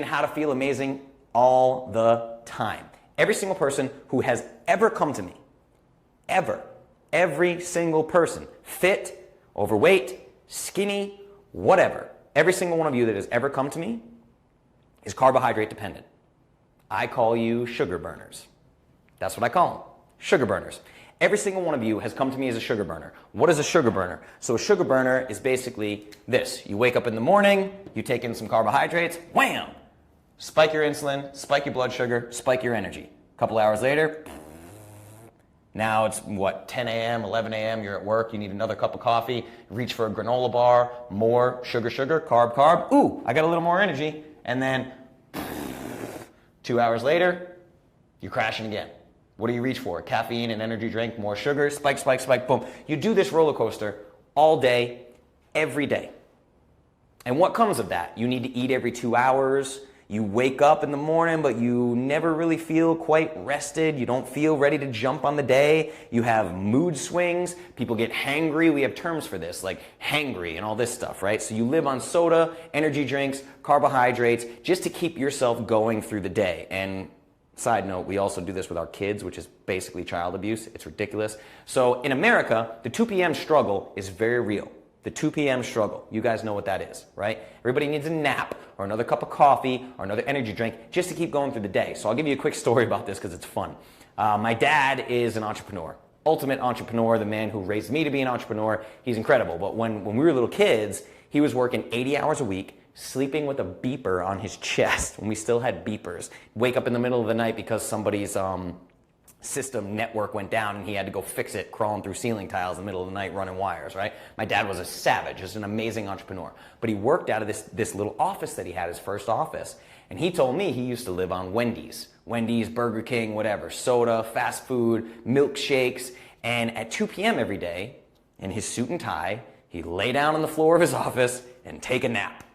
How to feel amazing all the time. Every single person who has ever come to me, every single person, fit, overweight, skinny, whatever, every single one of you that has ever come to me is carbohydrate dependent. I call you sugar burners. That's what I call them, sugar burners. Every single one of you has come to me as a sugar burner. What is a sugar burner? So a sugar burner is basically this. You wake up in the morning, you take in some carbohydrates, wham! Spike your insulin, spike your blood sugar, spike your energy. A couple hours later, now it's what, 10 a.m., 11 a.m., you're at work, you need another cup of coffee, reach for a granola bar, more sugar, carb. Ooh, I got a little more energy. And then 2 hours later, you're crashing again. What do you reach for? Caffeine and energy drink, more sugar, spike, boom. You do this roller coaster all day, every day. And what comes of that? You need to eat every 2 hours. You wake up in the morning, but you never really feel quite rested. You don't feel ready to jump on the day. You have mood swings. People get hangry. We have terms for this, like hangry and all this stuff, right? So you live on soda, energy drinks, carbohydrates, just to keep yourself going through the day. And side note, we also do this with our kids, which is basically child abuse. It's ridiculous. So in America, the 2 p.m. struggle is very real. The 2 p.m. struggle. You guys know what that is, right? Everybody needs a nap or another cup of coffee or another energy drink just to keep going through the day. So I'll give you a quick story about this because it's fun. My dad is an entrepreneur, ultimate entrepreneur, the man who raised me to be an entrepreneur. He's incredible. But when we were little kids, he was working 80 hours a week, sleeping with a beeper on his chest when we still had beepers. Wake up in the middle of the night because somebody's system network went down and he had to go fix it, crawling through ceiling tiles in the middle of the night, running wires, right? My dad was a savage, just an amazing entrepreneur. But he worked out of this little office that he had, his first office. And he told me he used to live on Wendy's, Burger King, whatever, soda, fast food, milkshakes. And at 2 p.m. every day, in his suit and tie, he'd lay down on the floor of his office and take a nap.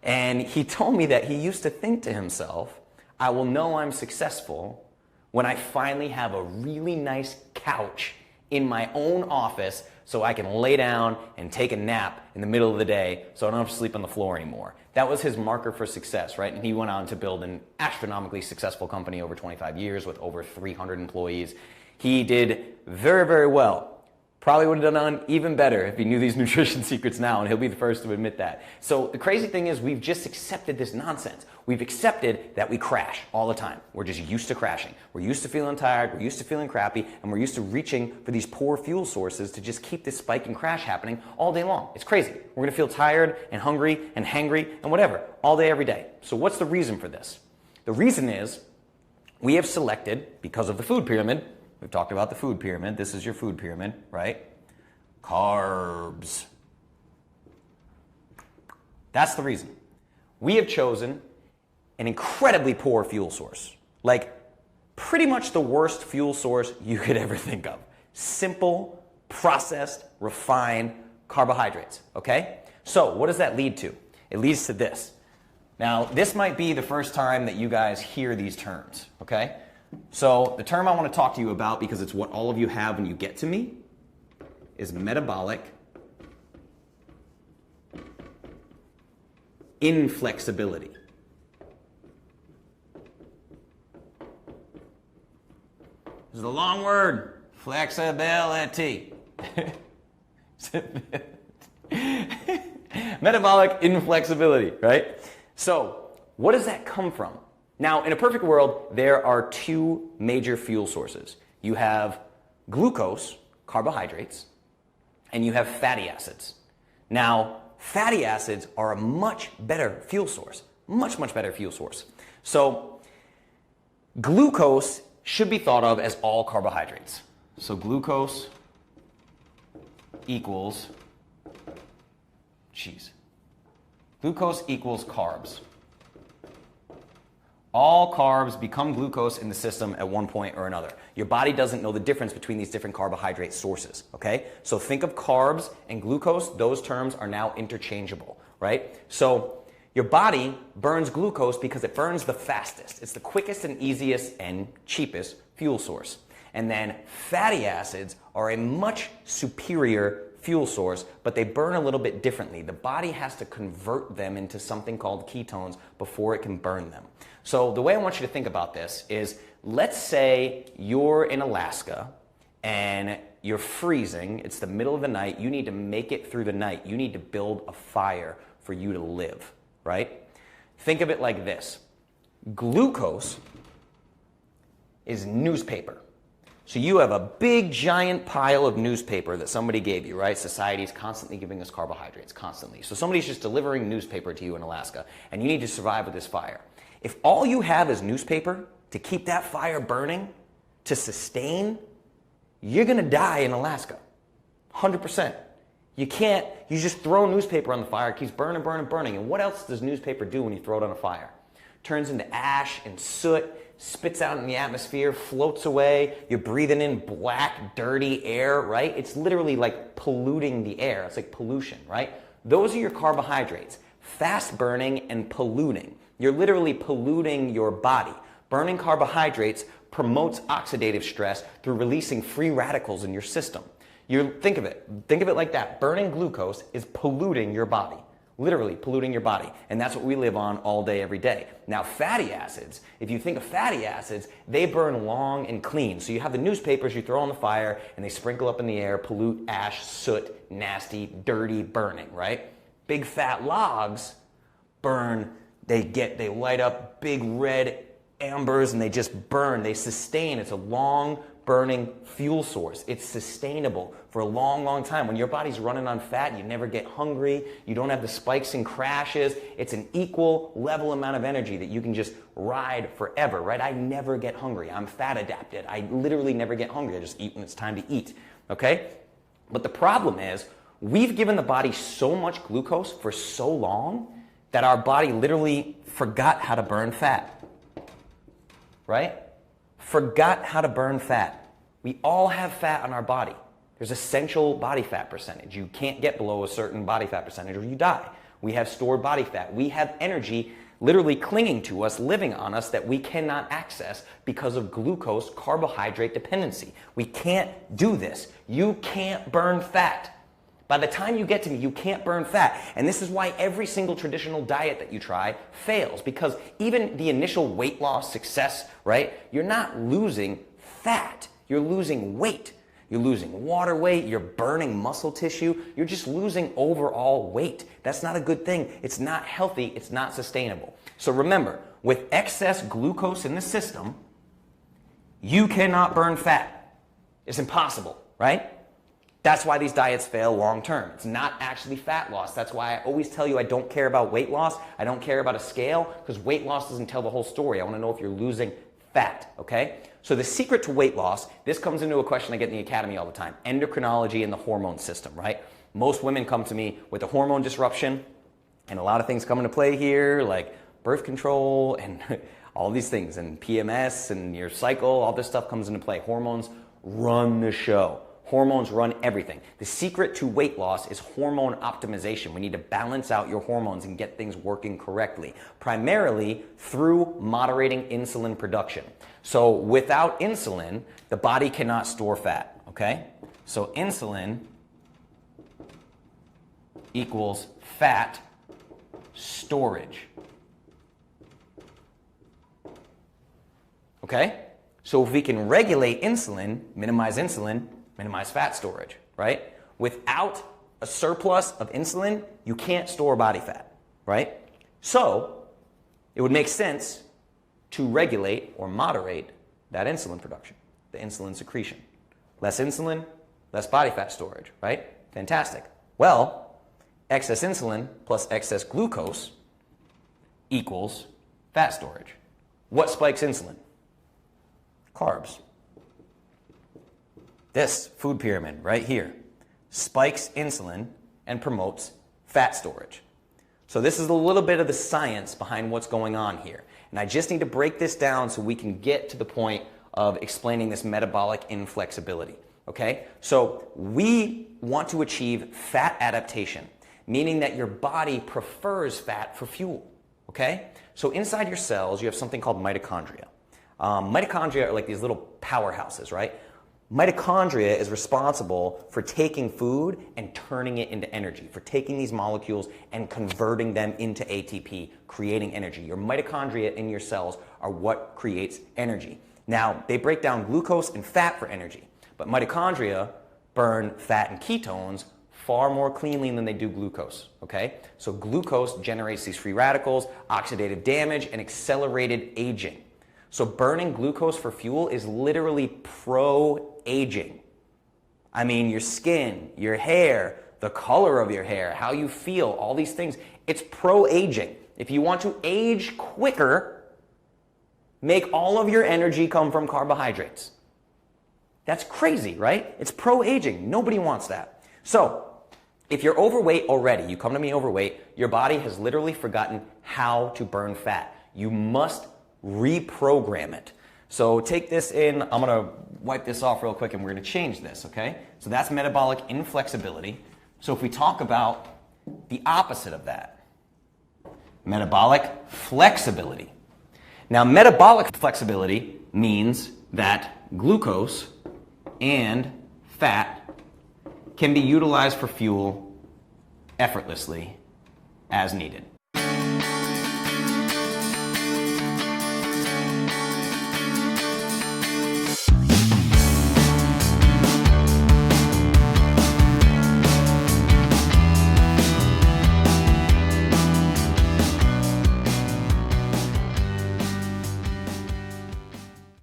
And he told me that he used to think to himself, I will know I'm successful when I finally have a really nice couch in my own office so I can lay down and take a nap in the middle of the day so I don't have to sleep on the floor anymore. That was his marker for success, right? And he went on to build an astronomically successful company over 25 years with over 300 employees. He did very, very well. Probably would have done even better if he knew these nutrition secrets now, and he'll be the first to admit that. So the crazy thing is we've just accepted this nonsense. We've accepted that we crash all the time. We're just used to crashing. We're used to feeling tired, we're used to feeling crappy, and we're used to reaching for these poor fuel sources to just keep this spike and crash happening all day long. It's crazy. We're gonna feel tired and hungry and hangry and whatever, all day, every day. So what's the reason for this? The reason is we have selected, because of the food pyramid, we've talked about the food pyramid. This is your food pyramid, right? Carbs. That's the reason. We have chosen an incredibly poor fuel source. Like pretty much the worst fuel source you could ever think of. Simple, processed, refined carbohydrates, okay? So what does that lead to? It leads to this. Now, this might be the first time that you guys hear these terms, okay? So the term I want to talk to you about, because it's what all of you have when you get to me, is metabolic inflexibility. This is a long word. Flexibility. Metabolic inflexibility, right? So what does that come from? Now, in a perfect world, there are two major fuel sources. You have glucose, carbohydrates, and you have fatty acids. Now, fatty acids are a much better fuel source, much better fuel source. So, glucose should be thought of as all carbohydrates. So, glucose equals carbs. All carbs become glucose in the system at one point or another. Your body doesn't know the difference between these different carbohydrate sources, okay? So think of carbs and glucose. Those terms are now interchangeable, right? So your body burns glucose because it burns the fastest. It's the quickest and easiest and cheapest fuel source. And then fatty acids are a much superior fuel source, but they burn a little bit differently. The body has to convert them into something called ketones before it can burn them. So the way I want you to think about this is, let's say you're in Alaska and you're freezing, it's the middle of the night, you need to make it through the night, you need to build a fire for you to live, right? Think of it like this. Glucose is newspaper. So you have a big giant pile of newspaper that somebody gave you, right? Society is constantly giving us carbohydrates, constantly. So somebody's just delivering newspaper to you in Alaska, and you need to survive with this fire. If all you have is newspaper to keep that fire burning, to sustain, you're gonna die in Alaska, 100%. You just throw newspaper on the fire, it keeps burning, burning, burning. And what else does newspaper do when you throw it on a fire? Turns into ash and soot, spits out in the atmosphere, floats away, you're breathing in black, dirty air, right? It's literally like polluting the air. It's like pollution, right? Those are your carbohydrates, fast burning and polluting. You're literally polluting your body. Burning carbohydrates promotes oxidative stress through releasing free radicals in your system. Think of it like that. Burning glucose is polluting your body. Literally polluting your body. And that's what we live on all day, every day. Now, fatty acids, if you think of fatty acids, they burn long and clean. So you have the newspapers you throw on the fire and they sprinkle up in the air, pollute, ash, soot, nasty, dirty burning, right? Big fat logs burn, they light up big red ambers and they just burn, they sustain. It's a long burning fuel source. It's sustainable for a long, long time. When your body's running on fat, you never get hungry, you don't have the spikes and crashes. It's an equal level amount of energy that you can just ride forever, right? I never get hungry. I'm fat adapted. I literally never get hungry. I just eat when it's time to eat, okay? But the problem is, we've given the body so much glucose for so long that our body literally forgot how to burn fat, right? Forgot how to burn fat. We all have fat on our body. There's essential body fat percentage. You can't get below a certain body fat percentage or you die. We have stored body fat. We have energy literally clinging to us, living on us, that we cannot access because of glucose carbohydrate dependency. We can't do this. You can't burn fat. By the time you get to me, you can't burn fat. And this is why every single traditional diet that you try fails, because even the initial weight loss success, right? You're not losing fat. You're losing weight. You're losing water weight. You're burning muscle tissue. You're just losing overall weight. That's not a good thing. It's not healthy. It's not sustainable. So remember, with excess glucose in the system, you cannot burn fat. It's impossible, right? That's why these diets fail long term. It's not actually fat loss. That's why I always tell you I don't care about weight loss. I don't care about a scale, because weight loss doesn't tell the whole story. I want to know if you're losing fat, okay? So the secret to weight loss, this comes into a question I get in the academy all the time, endocrinology and the hormone system, right? Most women come to me with a hormone disruption, and a lot of things come into play here, like birth control and all these things, and PMS and your cycle, all this stuff comes into play. Hormones run the show. Hormones run everything. The secret to weight loss is hormone optimization. We need to balance out your hormones and get things working correctly, primarily through moderating insulin production. So without insulin, the body cannot store fat, okay? So insulin equals fat storage. Okay? So if we can regulate insulin, minimize fat storage, right? Without a surplus of insulin, you can't store body fat, right? So it would make sense to regulate or moderate that insulin production, the insulin secretion. Less insulin, less body fat storage, right? Fantastic. Well, excess insulin plus excess glucose equals fat storage. What spikes insulin? Carbs. This food pyramid right here spikes insulin and promotes fat storage. So this is a little bit of the science behind what's going on here. And I just need to break this down so we can get to the point of explaining this metabolic inflexibility. Okay? So we want to achieve fat adaptation, meaning that your body prefers fat for fuel. Okay? So inside your cells, you have something called mitochondria. Mitochondria are like these little powerhouses, right? Mitochondria is responsible for taking food and turning it into energy, for taking these molecules and converting them into ATP, creating energy. Your mitochondria in your cells are what creates energy. Now, they break down glucose and fat for energy, but mitochondria burn fat and ketones far more cleanly than they do glucose, okay? So glucose generates these free radicals, oxidative damage, and accelerated aging. So burning glucose for fuel is literally pro-aging. I mean, your skin, your hair, the color of your hair, how you feel, all these things, it's pro-aging. If you want to age quicker, make all of your energy come from carbohydrates. That's crazy, right? It's pro-aging. Nobody wants that. So, if you're overweight already, you come to me overweight, your body has literally forgotten how to burn fat. You must reprogram it. So take this in, I'm going to wipe this off real quick and we're going to change this, okay? So that's metabolic inflexibility. So if we talk about the opposite of that, metabolic flexibility. Now metabolic flexibility means that glucose and fat can be utilized for fuel effortlessly as needed.